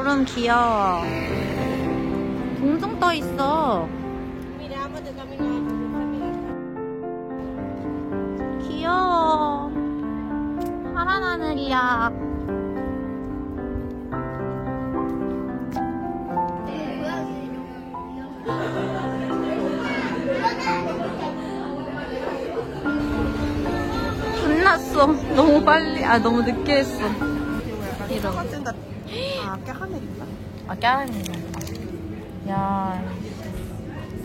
뿔은 귀여워. 동동 떠 있어. 귀여워. 파란 하늘이야. 끝났어. 너무 빨리, 너무 늦게 했어. 이런. 까하멜인가? 까라멜인가? 야,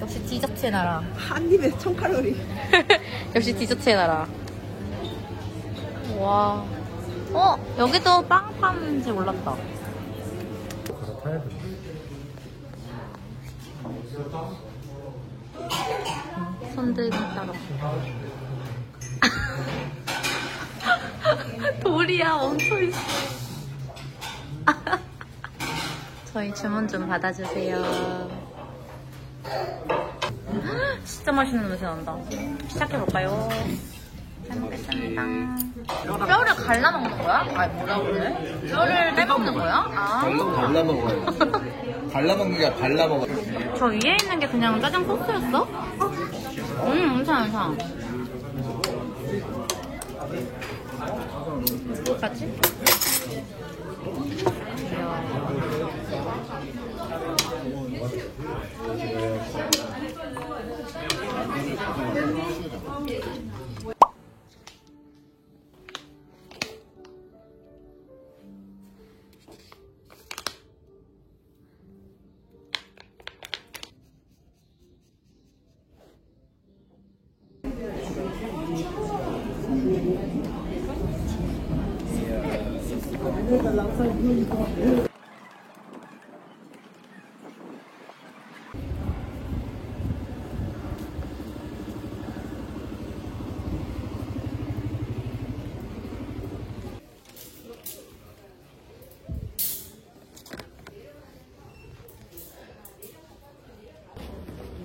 역시 디저트의 나라. 한 입에 1000칼로리. 역시 디저트의 나라. 와. 여기도 빵 파는지 몰랐다. 가서 타야 돼. 손들고 따라. 돌이야, 멈춰있어. 저희 주문 좀 받아주세요. 진짜 맛있는 냄새 난다. 시작해볼까요? 잘 먹겠습니다. 뼈를 갈라먹는 거야? 아니, 뭐라 그래? 뼈를 빼먹는 거야? 발라먹어야지. 발라먹는 게 아니라 발라먹어. 저 위에 있는 게 그냥 짜장 소스였어? 괜찮아. 같이?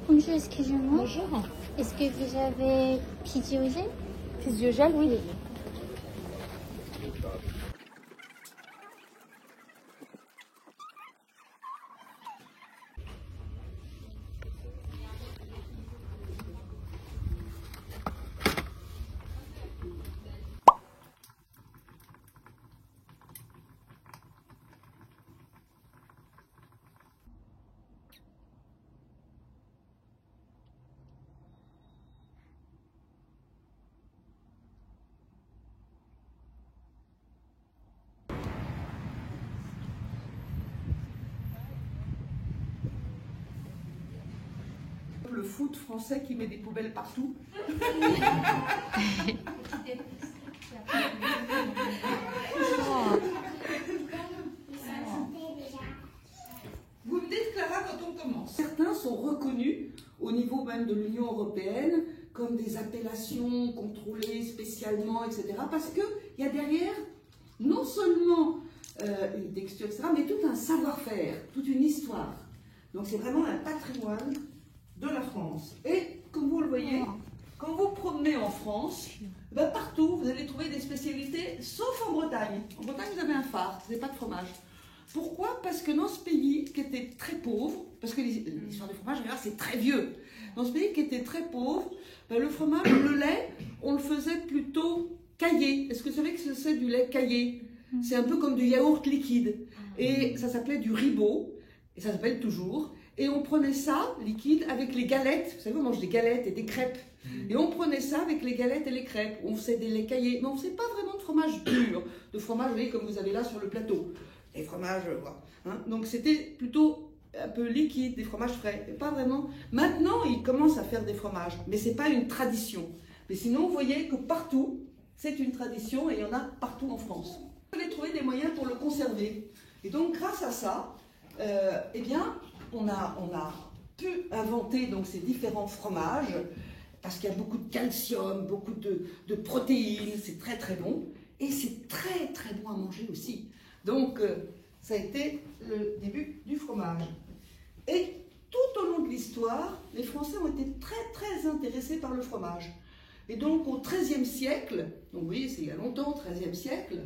Bonjour, excusez-moi. Bonjour. Est-ce que vous avez physiogel? Physiogel, oui. Le foot français qui met des poubelles partout. Vous me dites, Clara, quand on commence. Certains sont reconnus au niveau même de l'Union européenne comme des appellations contrôlées spécialement, etc. Parce qu'il y a derrière non seulement une texture, etc., mais tout un savoir-faire, toute une histoire. Donc c'est vraiment un patrimoine de la France. Et comme vous le voyez, quand vous promenez en France, partout vous allez trouver des spécialités, sauf en Bretagne. En Bretagne, vous avez un phare, vous n'avez pas de fromage. Pourquoi? Parce que dans ce pays qui était très pauvre, parce que l'histoire du fromage, c'est très vieux. Dans ce pays qui était très pauvre, le fromage, le lait, on le faisait plutôt caillé. Est-ce que vous savez que c'est du lait caillé? C'est un peu comme du yaourt liquide. Et ça s'appelait du ribot, et ça s'appelle toujours. Et on prenait ça, liquide, avec les galettes. Vous savez, on mange des galettes et des crêpes. Et on prenait ça avec les galettes et les crêpes. On faisait des laits caillés. Mais on ne faisait pas vraiment de fromage dur. De fromage, vous voyez, comme vous avez là sur le plateau. Des fromages, voilà. Donc c'était plutôt un peu liquide, des fromages frais. Et pas vraiment. Maintenant, ils commencent à faire des fromages. Mais ce n'est pas une tradition. Mais sinon, vous voyez que partout, c'est une tradition. Et il y en a partout en France. Vous allez trouver des moyens pour le conserver. Et donc, grâce à ça, eh bien, on a pu inventer donc ces différents fromages parce qu'il y a beaucoup de calcium, beaucoup de protéines, c'est très très bon et c'est très très bon à manger aussi. Donc ça a été le début du fromage. Et tout au long de l'histoire, les Français ont été très très intéressés par le fromage. Et donc au XIIIe siècle, donc vous voyez c'est il y a longtemps, au XIIIe siècle,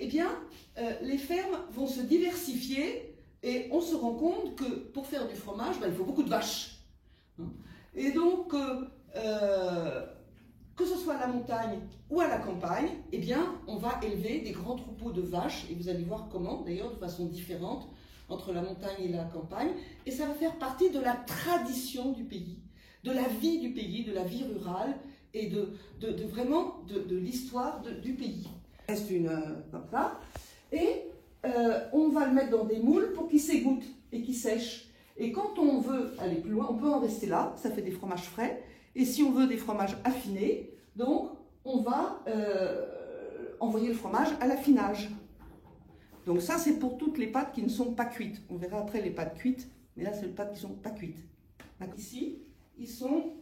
eh bien, les fermes vont se diversifier et on se rend compte que pour faire du fromage, il faut beaucoup de vaches. Et donc, que ce soit à la montagne ou à la campagne, eh bien, on va élever des grands troupeaux de vaches, et vous allez voir comment, d'ailleurs, de façon différente, entre la montagne et la campagne, et ça va faire partie de la tradition du pays, de la vie du pays, de la vie rurale, et vraiment de l'histoire du pays. Il reste une comme ça, et on va le mettre dans des moules pour qu'il s'égoutte et qu'il sèche. Et quand on veut aller plus loin, on peut en rester là, ça fait des fromages frais. Et si on veut des fromages affinés, donc on va envoyer le fromage à l'affinage. Donc ça, c'est pour toutes les pâtes qui ne sont pas cuites. On verra après les pâtes cuites, mais là, c'est les pâtes qui ne sont pas cuites. Ici, ils sont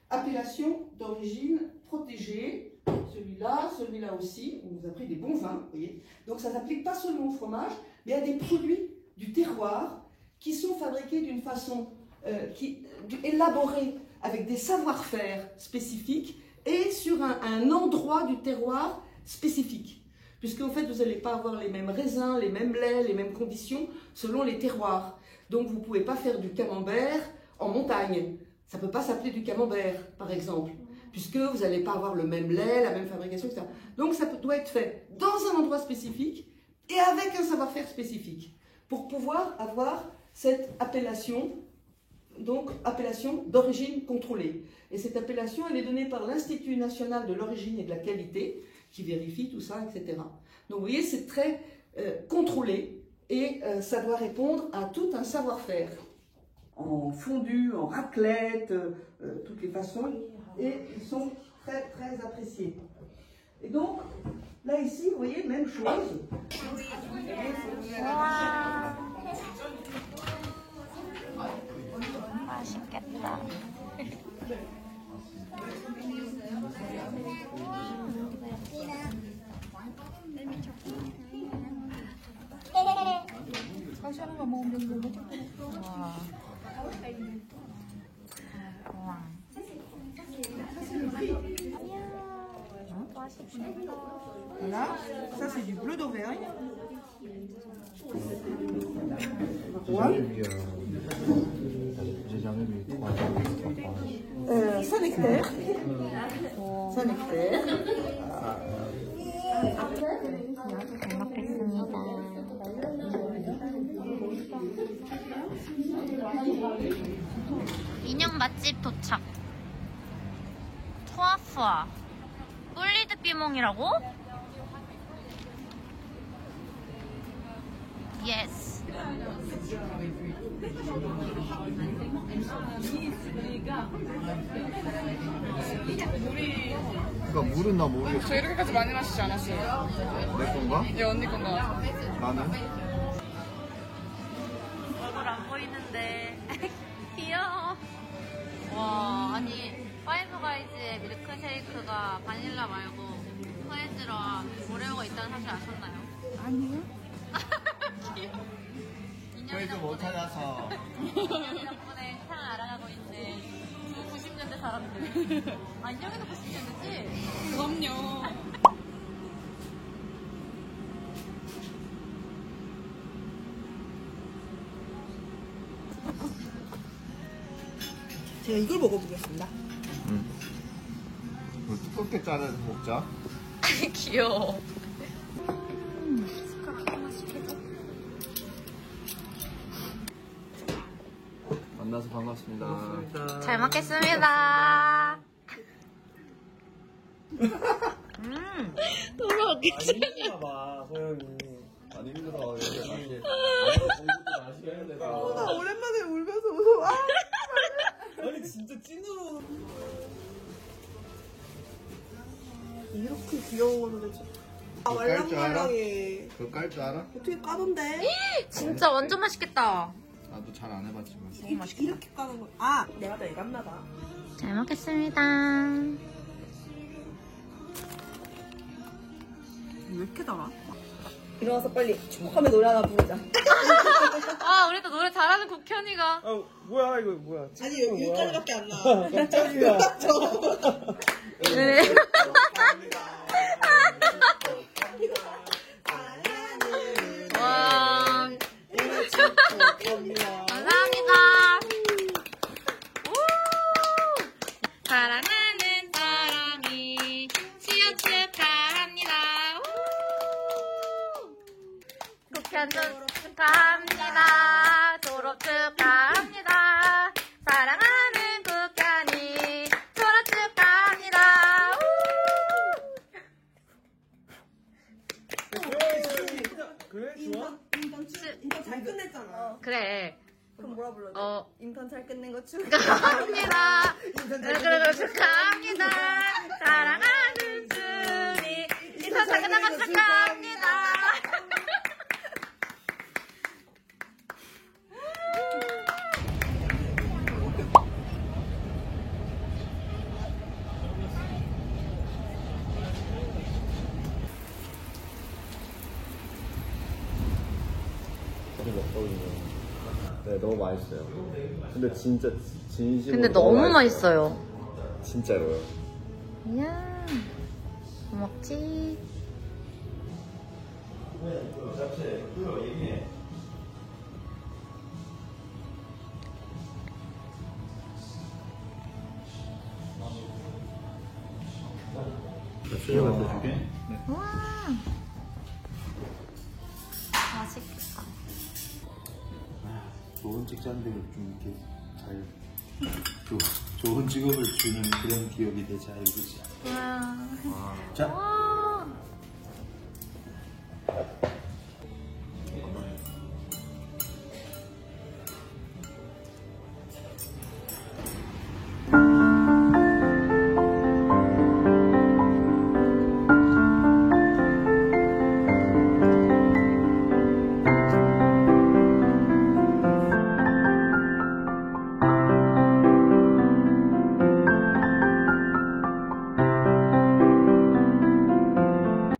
appellation d'origine protégée. Celui-là aussi. On vous a pris des bons vins, vous voyez. Donc ça ne s'applique pas seulement au fromage, mais à des produits du terroir qui sont fabriqués d'une façon élaborée avec des savoir-faire spécifiques et sur un endroit du terroir spécifique. Puisqu'en fait, vous n'allez pas avoir les mêmes raisins, les mêmes laits, les mêmes conditions selon les terroirs. Donc vous ne pouvez pas faire du camembert en montagne. Ça ne peut pas s'appeler du camembert, par exemple, puisque vous n'allez pas avoir le même lait, la même fabrication, etc. Donc ça doit être fait dans un endroit spécifique et avec un savoir-faire spécifique pour pouvoir avoir cette appellation, donc appellation d'origine contrôlée. Et cette appellation, elle est donnée par l'Institut national de l'origine et de la qualité, qui vérifie tout ça, etc. Donc vous voyez, c'est très contrôlé et ça doit répondre à tout un savoir-faire. En fondu, en raclette, toutes les façons, et ils sont très très appréciés. Et donc, là ici, vous voyez, même chose. 맛있겠다. Voilà, ça c'est du bleu d'Auvergne. J'ai jamais vu 3 Saint-Nectaire. Saint-Nectaire. 잘 먹겠습니다. 인형 맛집 도착. 투아푸아. 꿀리드 삐몽이라고? 예스. 그러니까 물은 나 모르겠어. 저 이렇게까지 많이 마시지 않았어요. 내 건가? 얘 언니 건가? 나는? 얼굴 안 보이는데 귀여워. 와, 아니 파이브가이즈의 밀크쉐이크가 바닐라 말고 프레즈랑 오레오가 있다는 사실 아셨나요? 아니요. 귀여워. 저희 좀 못 찾아서. 인형 덕분에 세상을 알아가고 있는 90년대 사람들. 아, 인형이도 90년대지? 그럼요. 제가 이걸 먹어보겠습니다. 이거 두껍게 자르서 먹자. 귀여워. 만나서 반갑습니다. 잘 먹겠습니다. 너무 웃기지? 힘들나 봐, 소영이. 안 힘들어. 여기 사실. 공부도 다시 해야 돼. 나 오랜만에 울면서 웃어. 아니, 진짜 찐으로. 이렇게 귀여운 거는 대체. 아, 깔 줄 알아? 말랑말랑해. 그거 깔 줄 알아? 어떻게 까던데? 진짜 완전 맛있겠다. 나도 잘 안 해봤지만. 너무 맛있겠다. 이렇게 까는 거. 아, 내가 더 일었나 봐. 잘 먹겠습니다. 왜 이렇게 달아? 일어나서 빨리 축하하면 노래 하나 부르자. 아, 우리 또 노래 잘하는 국현이가. 아, 뭐야, 이거 뭐야. 아니, 여기까지밖에 안 나. 깜짝이야. 네. 이거 현준 축하합니다. 졸업 축하합니다. 사랑하는 국현이 졸업 축하합니다. 그래? 좋아? 인턴 잘 끝냈잖아. 그래. 그럼 뭐라 불러줘? 인턴 잘 끝낸 거 축하합니다. 그리고 축하합니다. 사랑하는 준이 인턴 잘 끝난 거 축하합니다. 네, 너무 맛있어요. 근데 진짜 진심으로 근데 너무 맛있어요. 진짜로요. 이야, 뭐 먹지? 수영할 때 줄게. 우와, 맛있겠다. 좋은 직장들을 좀 이렇게 좋은 직업을 주는 그런 기업이 되지 알겠지. 우와. 자, 와.